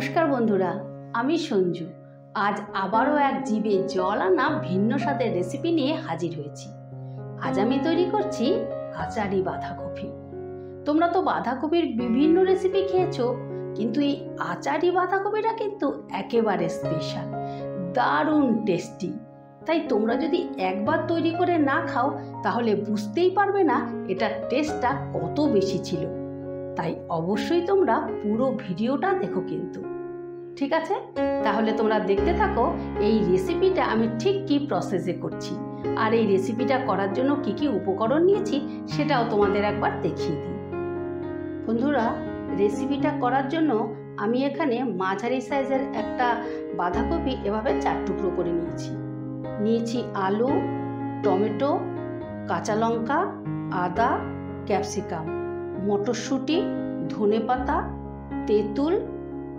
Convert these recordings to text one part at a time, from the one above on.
নমস্কার বন্ধুরা, আমি সঞ্জু। আজ আবারও এক জিভে জল আনা ভিন্ন স্বাদের রেসিপি নিয়ে হাজির হয়েছি। আজ আমি তৈরি করছি আচারি বাঁধাকপি। তোমরা তো বাঁধাকপির বিভিন্ন রেসিপি খেয়েছো, কিন্তু এই আচারি বাঁধাকপিটা কিন্তু একেবারে স্পেশাল, দারুণ টেস্টি। তাই তোমরা যদি একবার তৈরি করে না খাও তাহলে বুঝতেই পারবে না এটার টেস্টটা কত বেশি ছিল। তাই অবশ্যই তোমরা পুরো ভিডিওটা দেখো কিন্তু। ঠিক আছে, তাহলে তোমরা দেখতে থাকো এই রেসিপিটা আমি ঠিক কী প্রসেসে করছি, আর এই রেসিপিটা করার জন্য কি কি উপকরণ নিয়েছি সেটাও তোমাদের একবার দেখিয়ে দিই। বন্ধুরা, রেসিপিটা করার জন্য আমি এখানে মাঝারি সাইজের একটা বাঁধাকপি এভাবে 4 টুকরো করে নিয়েছি আলু, টমেটো, কাঁচা লঙ্কা, আদা, ক্যাপসিকাম, মটরশুঁটি, ধনেপাতা, তেঁতুল,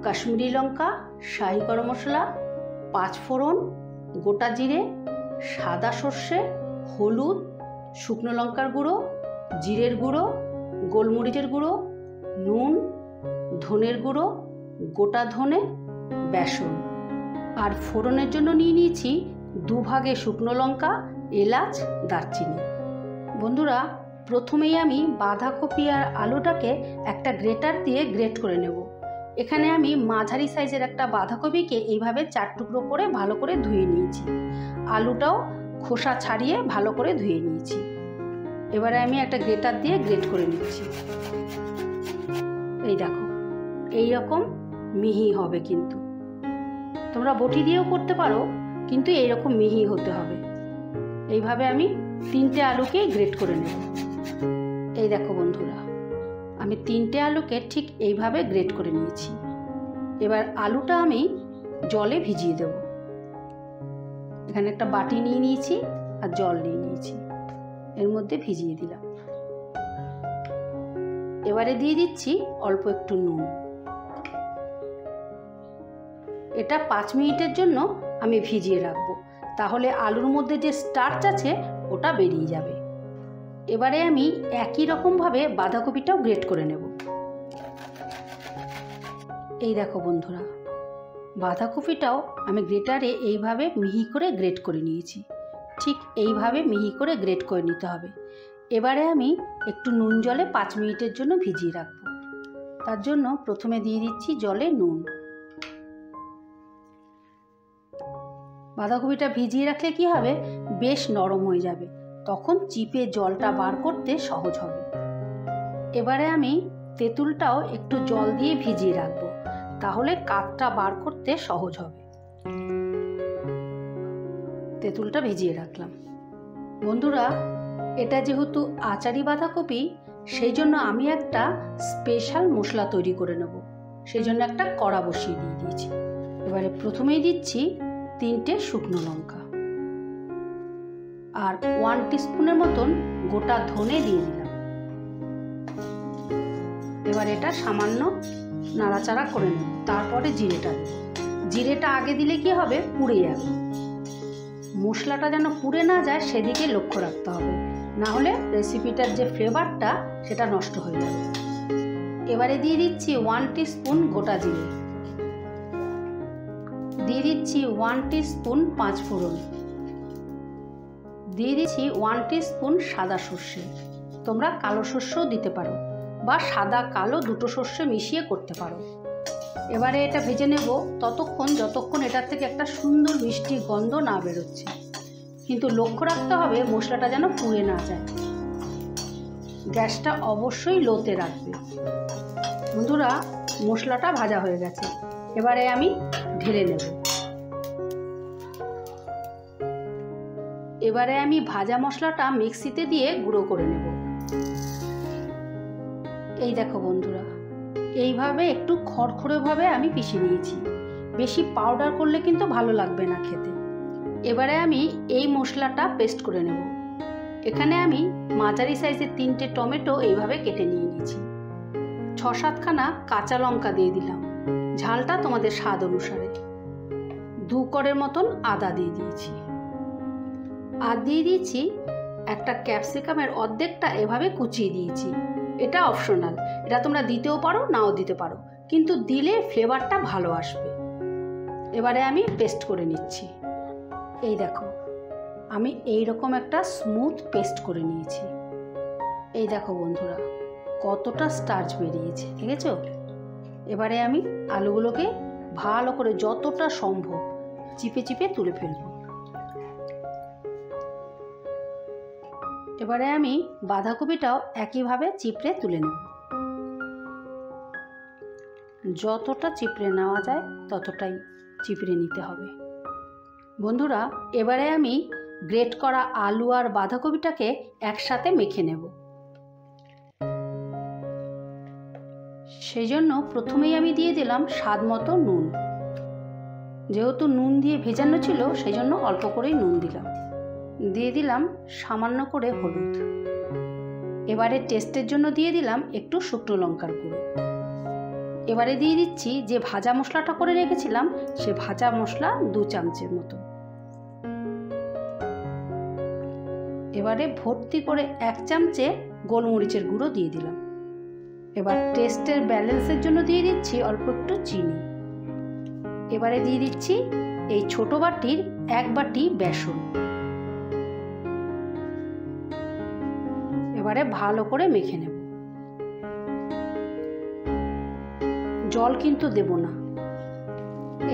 কাশ্মীরি লঙ্কা, শাহি গরম মশলা, 5 ফোড়ন, গোটা জিরে, সাদা সর্ষে, হলুদ, শুকনো লঙ্কার গুঁড়ো, জিরের গুঁড়ো, গোলমরিচের গুঁড়ো, নুন, ধনের গুঁড়ো, গোটা ধনে, বেসন। আর ফোড়নের জন্য নিয়েছি 2 ভাগে শুকনো লঙ্কা, এলাচ, দারচিনি। বন্ধুরা, প্রথমেই আমি বাঁধাকপি আর আলুটাকে একটা গ্রেটার দিয়ে গ্রেট করে নেব। এখানে আমি মাঝারি সাইজের একটা বাঁধাকপিকে এইভাবে 4 টুকরো করে ভালো করে ধুয়ে নিয়েছি। আলুটাও খোসা ছাড়িয়ে ভালো করে ধুয়ে নিয়েছি। এবারে আমি একটা গ্রেটার দিয়ে গ্রেট করে নিচ্ছি। এই দেখো, এই রকম মিহি হবে, কিন্তু তোমরা বটি দিয়েও করতে পারো, কিন্তু এইরকম মিহি হতে হবে। এইভাবে আমি 3টে আলুকে গ্রেট করে নেব। এই দেখো বন্ধুরা, আমি 3টে আলুকে ঠিক এইভাবে গ্রেট করে নিয়েছি। এবার আলুটা আমি জলে ভিজিয়ে দেব। এখানে একটা বাটি নিয়ে নিয়েছি আর জল নিয়ে নিয়েছি, এর মধ্যে ভিজিয়ে দিলাম। এবারে দিয়ে দিচ্ছি অল্প একটু নুন। এটা 5 মিনিটের জন্য আমি ভিজিয়ে রাখবো, তাহলে আলুর মধ্যে যে স্টার্চ আছে ওটা বেরিয়ে যাবে। এবারে আমি একই রকমভাবে বাঁধাকপিটাও গ্রেট করে নেব। এই দেখো বন্ধুরা, বাঁধাকপিটাও আমি গ্রেটারে এইভাবে মিহি করে গ্রেট করে নিয়েছি। ঠিক এইভাবে মিহি করে গ্রেট করে নিতে হবে। এবারে আমি একটু নুন জলে 5 মিনিটের জন্য ভিজিয়ে রাখবো। তার জন্য প্রথমে দিয়ে দিচ্ছি জলে নুন। বাঁধাকপিটা ভিজিয়ে রাখলে কি হবে, বেশ নরম হয়ে যাবে, তখন চিপে জলটা বার করতে সহজ হবে। এবারে আমি তেঁতুলটাও একটু জল দিয়ে ভিজিয়ে রাখবো, তাহলে কাঠটা বার করতে সহজ হবে। তেঁতুলটা ভিজিয়ে রাখলাম। বন্ধুরা, এটা যেহেতু আচারি বাঁধাকপি, সেই জন্য আমি একটা স্পেশাল মশলা তৈরি করে নেব। সেই জন্য একটা কড়া বসিয়ে দিয়ে দিয়েছি। এবারে প্রথমেই দিচ্ছি 3টে শুকনো লঙ্কা আর 1 টিস্পুনের মতন গোটা ধনে দিয়ে দিলাম। এবার এটা সামান্য নাড়াচাড়া করে নেব। তারপরে জিরেটা দেব। জিরেটা আগে দিলে কি হবে, পুড়ে যাবে। মশলাটা যেন পুড়ে না যায় সেদিকে লক্ষ্য রাখতে হবে, না হলে রেসিপিটার যে ফ্লেভারটা সেটা নষ্ট হয়ে যাবে। এবারে দিয়ে দিচ্ছি 1 টিস্পুন গোটা জিরে, দিয়ে দিচ্ছি 1 টিস্পুন 5 ফোড়ন, দিয়ে দিচ্ছি 1 টিস্পুন সাদা সর্ষে। তোমরা কালো সর্ষেও দিতে পারো, বা সাদা কালো দুটো সর্ষে মিশিয়ে করতে পারো। এবারে এটা ভেজে নেব ততক্ষণ যতক্ষণ এটার থেকে একটা সুন্দর মিষ্টি গন্ধ না বেরোচ্ছে। কিন্তু লক্ষ্য রাখতে হবে মশলাটা যেন পুড়ে না যায়। গ্যাসটা অবশ্যই লোতে রাখবে। বন্ধুরা, মশলাটা ভাজা হয়ে গেছে। এবারে আমি ঢেলে নেব। এবারে আমি ভাজা মশলাটা মিক্সিতে দিয়ে গুঁড়ো করে নেব। এই দেখো বন্ধুরা, এইভাবে একটু খড়খড়েভাবে আমি পিষে নিয়েছি। বেশি পাউডার করলে কিন্তু ভালো লাগবে না খেতে। এবারে আমি এই মশলাটা পেস্ট করে নেব। এখানে আমি মাঝারি সাইজের 3টে টমেটো এইভাবে কেটে নিয়ে নিয়েছি। 6-7 খানা কাঁচা লঙ্কা দিয়ে দিলাম, ঝালটা তোমাদের স্বাদ অনুসারে। 2 কোরের মতন আদা দিয়ে দিয়েছি। আর দিয়ে দিয়েছি একটা ক্যাপসিকামের অর্ধেকটা এভাবে কুচিয়ে দিয়েছি। এটা অপশনাল, এটা তোমরা দিতেও পারো নাও দিতে পারো, কিন্তু দিলে ফ্লেভারটা ভালো আসবে। এবারে আমি পেস্ট করে নিচ্ছি। এই দেখো, আমি এই রকম একটা স্মুথ পেস্ট করে নিয়েছি। এই দেখো বন্ধুরা, কতটা স্টার্চ বেরিয়েছে, দেখেছো? এবারে আমি আলুগুলোকে ভালো করে যতটা সম্ভব চিপে চিপে তুলে ফেলবো। এবারে আমি বাঁধাকপিটাও একইভাবে চিপড়ে তুলে নেব। যতটা চিপড়ে নেওয়া যায় ততটাই চিপড়ে নিতে হবে। বন্ধুরা, এবারে আমি গ্রেট করা আলু আর বাঁধাকপিটাকে একসাথে মেখে নেব। সেই জন্য প্রথমেই আমি দিয়ে দিলাম স্বাদ মতো নুন। যেহেতু নুন দিয়ে ভেজানো ছিল সেই জন্য অল্প করেই নুন দিলাম। দিয়ে দিলাম সামান্য করে হলুদ। এবারে টেস্টের জন্য দিয়ে দিলাম একটু শুকনো লঙ্কার গুঁড়ো। এবারে দিয়ে দিচ্ছি যে ভাজা মশলাটা করে রেখেছিলাম, সে ভাজা মশলা 2 চামচের মতো। এবারে ভর্তি করে 1 চামচে গোলমরিচের গুঁড়ো দিয়ে দিলাম। এবার টেস্টের ব্যালেন্সের জন্য দিয়ে দিচ্ছি অল্প একটু চিনি। এবারে দিয়ে দিচ্ছি এই ছোট বাটির 1 বাটি বেসন। এবারে ভালো করে মেখে নেব। জল কিন্তু দেব না।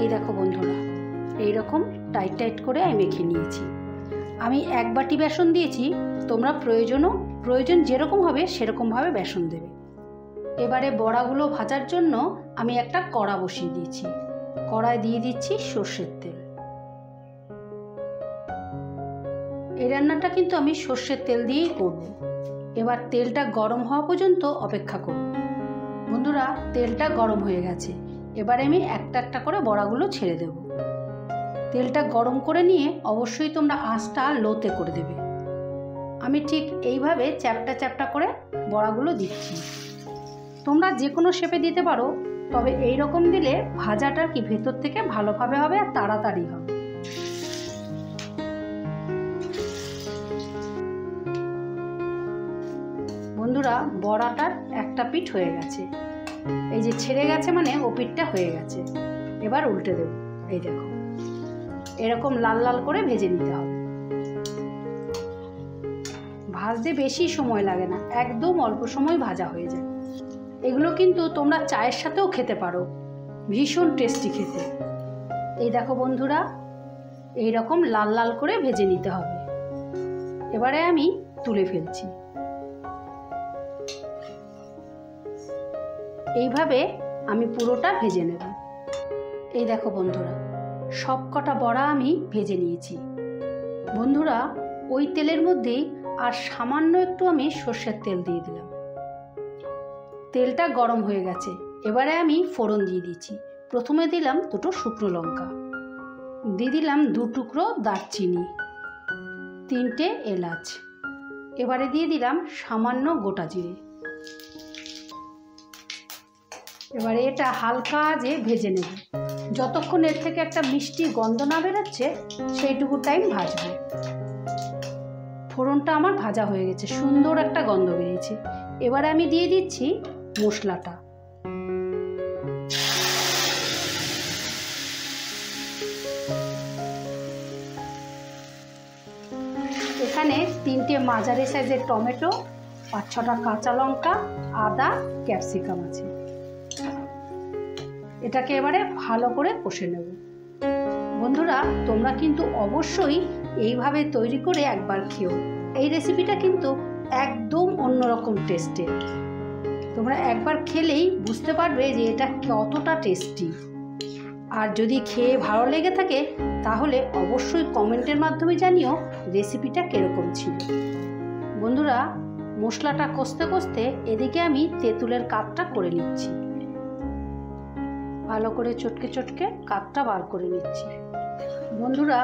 এই দেখো বন্ধুরা, এইরকম টাইট টাইট করে আমি মেখে নিয়েছি। আমি 1 বাটি বেসন দিয়েছি, তোমরা প্রয়োজন যেরকম হবে সেরকমভাবে বেসন দেবে। এবারে বড়াগুলো ভাজার জন্য আমি একটা কড়া বসিয়ে দিয়েছি। কড়ায় দিয়ে দিচ্ছি সর্ষের তেল। এই রান্নাটা কিন্তু আমি সর্ষের তেল দিয়েই করব। এবার তেলটা গরম হওয়া পর্যন্ত অপেক্ষা করব। বন্ধুরা, তেলটা গরম হয়ে গেছে। এবারে আমি একটা একটা করে বড়াগুলো ছেড়ে দেব। তেলটা গরম করে নিয়ে অবশ্যই তোমরা আঁচটা লোতে করে দেবে। আমি ঠিক এইভাবে চ্যাপটা চ্যাপটা করে বড়াগুলো দিচ্ছি। তোমরা যে কোনো শেপে দিতে পারো, তবে এই রকম দিলে ভাজাটা কি ভেতর থেকে ভালোভাবে হবে আর তাড়াতাড়ি হবে। বন্ধুরা, বড়াটার একটা পিঠ হয়ে গেছে। এই যে ছেড়ে গেছে মানে ও পিঠটা হয়ে গেছে। এবার উল্টে দেব। এই দেখো, এরকম লাল লাল করে ভেজে নিতে হবে। ভাজতে বেশি সময় লাগে না, একদম অল্প সময় ভাজা হয়ে যায়। এগুলো কিন্তু তোমরা চায়ের সাথেও খেতে পারো, ভীষণ টেস্টি খেতে। এই দেখো বন্ধুরা, এই রকম লাল লাল করে ভেজে নিতে হবে। এবারে আমি তুলে ফেলছি। এইভাবে আমি পুরোটা ভেজে নেব। এই দেখো বন্ধুরা, সব কটা বড়া আমি ভেজে নিয়েছি। বন্ধুরা, ওই তেলের মধ্যেই আর সামান্য একটু আমি সর্ষের তেল দিয়ে দিলাম। তেলটা গরম হয়ে গেছে। এবারে আমি ফোড়ন দিয়ে দিচ্ছি। প্রথমে দিলাম 2টো শুকনো লঙ্কা, দিয়ে দিলাম 2 টুকরো দারচিনি, 3টে এলাচ। এবারে দিয়ে দিলাম সামান্য গোটা জিরে। এবারে এটা হালকা আঁচে ভেজে নেব। যতক্ষণ এর থেকে একটা মিষ্টি গন্ধ না বেরোচ্ছে সেইটুকু টাইম ভাজবো। ফোড়নটা আমার ভাজা হয়ে গেছে, সুন্দর একটা গন্ধ বেরিয়েছে। এবারে আমি দিয়ে দিচ্ছি মশলাটা। এখানে 3টে মাঝারি সাইজের টমেটো, 5-6টা কাঁচা লঙ্কা, আদা, ক্যাপসিকাম আছে। এটাকে এবারে ভালো করে কষে নেব। বন্ধুরা, তোমরা কিন্তু অবশ্যই এইভাবে তৈরি করে একবার খেও। এই রেসিপিটা কিন্তু একদম অন্যরকম টেস্টের। তোমরা একবার খেলেই বুঝতে পারবে যে এটা কতটা টেস্টি। আর যদি খেয়ে ভালো লেগে থাকে তাহলে অবশ্যই কমেন্টের মাধ্যমে জানিও রেসিপিটা কীরকম ছিল। বন্ধুরা, মশলাটা কষতে কষতে এদিকে আমি তেঁতুলের কাপটা করে নিচ্ছি। ভালো করে চটকে চটকে কাপটা বার করে নিচ্ছি। বন্ধুরা,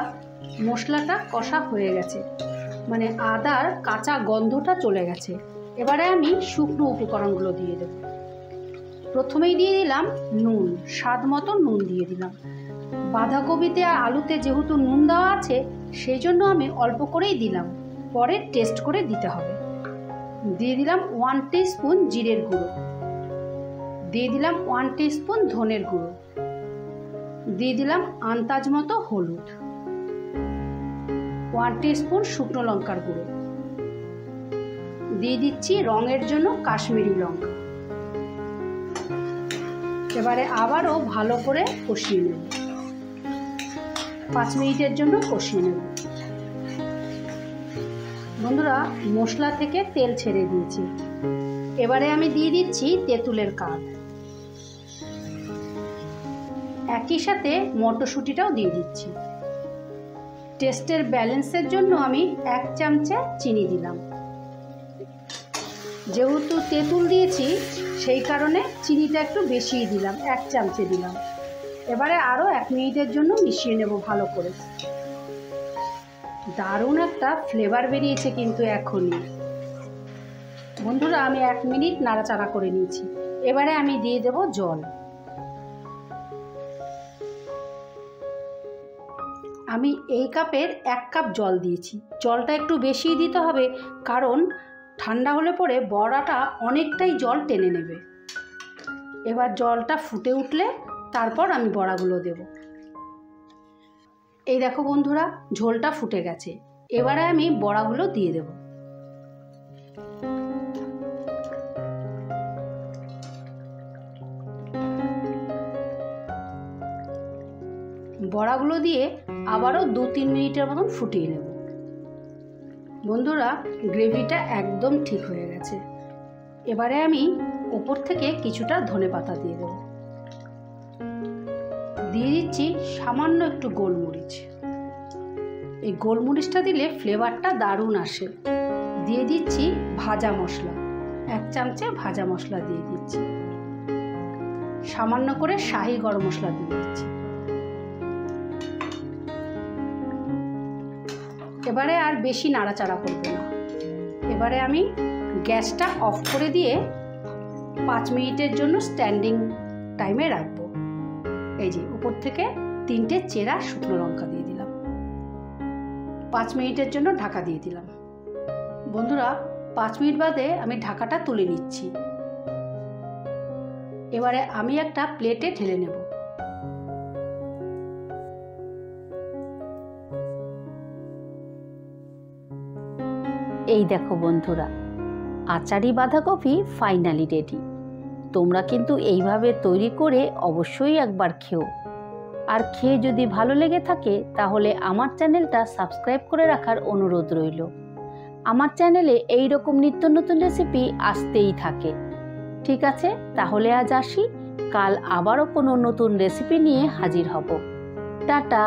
মশলাটা কষা হয়ে গেছে, মানে আদার কাঁচা গন্ধটা চলে গেছে। এবারে আমি শুকনো উপকরণগুলো দিয়ে দেব। প্রথমেই দিয়ে দিলাম নুন, স্বাদ মতো নুন দিয়ে দিলাম। বাঁধাকপিতে আর আলুতে যেহেতু নুন দেওয়া আছে সেই জন্য আমি অল্প করেই দিলাম, পরে টেস্ট করে দিতে হবে। দিয়ে দিলাম 1 টিস্পুন জিরের গুঁড়ো, দিয়ে দিলাম 1 টিস্পুন ধনের গুঁড়ো, দিয়ে দিলাম আন্দাজ মতো হলুদ, 1 টিস্পুন শুকনো লঙ্কার গুঁড়ো, দিয়ে দিচ্ছি রঙের জন্য কাশ্মীরি লঙ্কা। এবারে আবারও ভালো করে কষিয়ে নেব, 5 মিনিটের জন্য কষিয়ে নেব। বন্ধুরা, মশলা থেকে তেল ছেড়ে দিয়েছি। এবারে আমি দিয়ে দিচ্ছি তেঁতুলের কাঠ, একই সাথে মটরশুঁটিটাও দিয়ে দিচ্ছি। টেস্টের ব্যালেন্সের জন্য আমি 1 চামচে চিনি দিলাম। যেহেতু তেঁতুল দিয়েছি সেই কারণে চিনিটা একটু বেশিই দিলাম, 1 চামচে দিলাম। এবারে আরও 1 মিনিটের জন্য মিশিয়ে নেব ভালো করে। দারুণ একটা ফ্লেভার বেরিয়েছে কিন্তু এখনই। বন্ধুরা, আমি 1 মিনিট নাড়াচাড়া করে নিয়েছি। এবারে আমি দিয়ে দেব জল। আমি এই কাপের 1 কাপ জল দিয়েছি। জলটা একটু বেশি দিতে হবে, কারণ ঠান্ডা হলে পরে বড়াটা অনেকটাই জল টেনে নেবে। এবার জলটা ফুটে উঠলে তারপর আমি বড়াগুলো দেব। এই দেখো বন্ধুরা, ঝোলটা ফুটে গেছে। এবারে আমি বড়াগুলো দিয়ে দেব। বড়াগুলো দিয়ে আবারও 2-3 মিনিটের মতন ফুটিয়ে নেব। বন্ধুরা, গ্রেভিটা একদম ঠিক হয়ে গেছে। এবারে আমি ওপর থেকে কিছুটা ধনেপাতা দিয়ে দেব। দিয়ে দিচ্ছি সামান্য একটু গোলমরিচ। এই গোলমরিচটা দিলে ফ্লেভারটা দারুণ আসে। দিয়ে দিচ্ছি ভাজা মশলা, 1 চামচে ভাজা মশলা দিয়ে দিচ্ছি। সামান্য করে শাহি গরম মশলা দিয়ে দিচ্ছি। এবারে আর বেশি নাড়াচাড়া করব না। এবারে আমি গ্যাসটা অফ করে দিয়ে 5 মিনিটের জন্য স্ট্যান্ডিং টাইমে রাখবো। এই যে উপর থেকে 3টে চেরা শুকনো লঙ্কা দিয়ে দিলাম। 5 মিনিটের জন্য ঢাকা দিয়ে দিলাম। বন্ধুরা, 5 মিনিট বাদে আমি ঢাকাটা তুলে নিচ্ছি। এবারে আমি একটা প্লেটে ঢেলে নেব। এই দেখো বন্ধুরা, আচারি বাঁধাকপি ফাইনালি রেডি। তোমরা কিন্তু এইভাবে তৈরি করে অবশ্যই একবার খেও। আর খেয়ে যদি ভালো লেগে থাকে তাহলে আমার চ্যানেলটা সাবস্ক্রাইব করে রাখার অনুরোধ রইল। আমার চ্যানেলে এই রকম নিত্য নতুন রেসিপি আসতেই থাকে। ঠিক আছে, তাহলে আজ আসি। কাল আবারও কোনো নতুন রেসিপি নিয়ে হাজির হব। টাটা।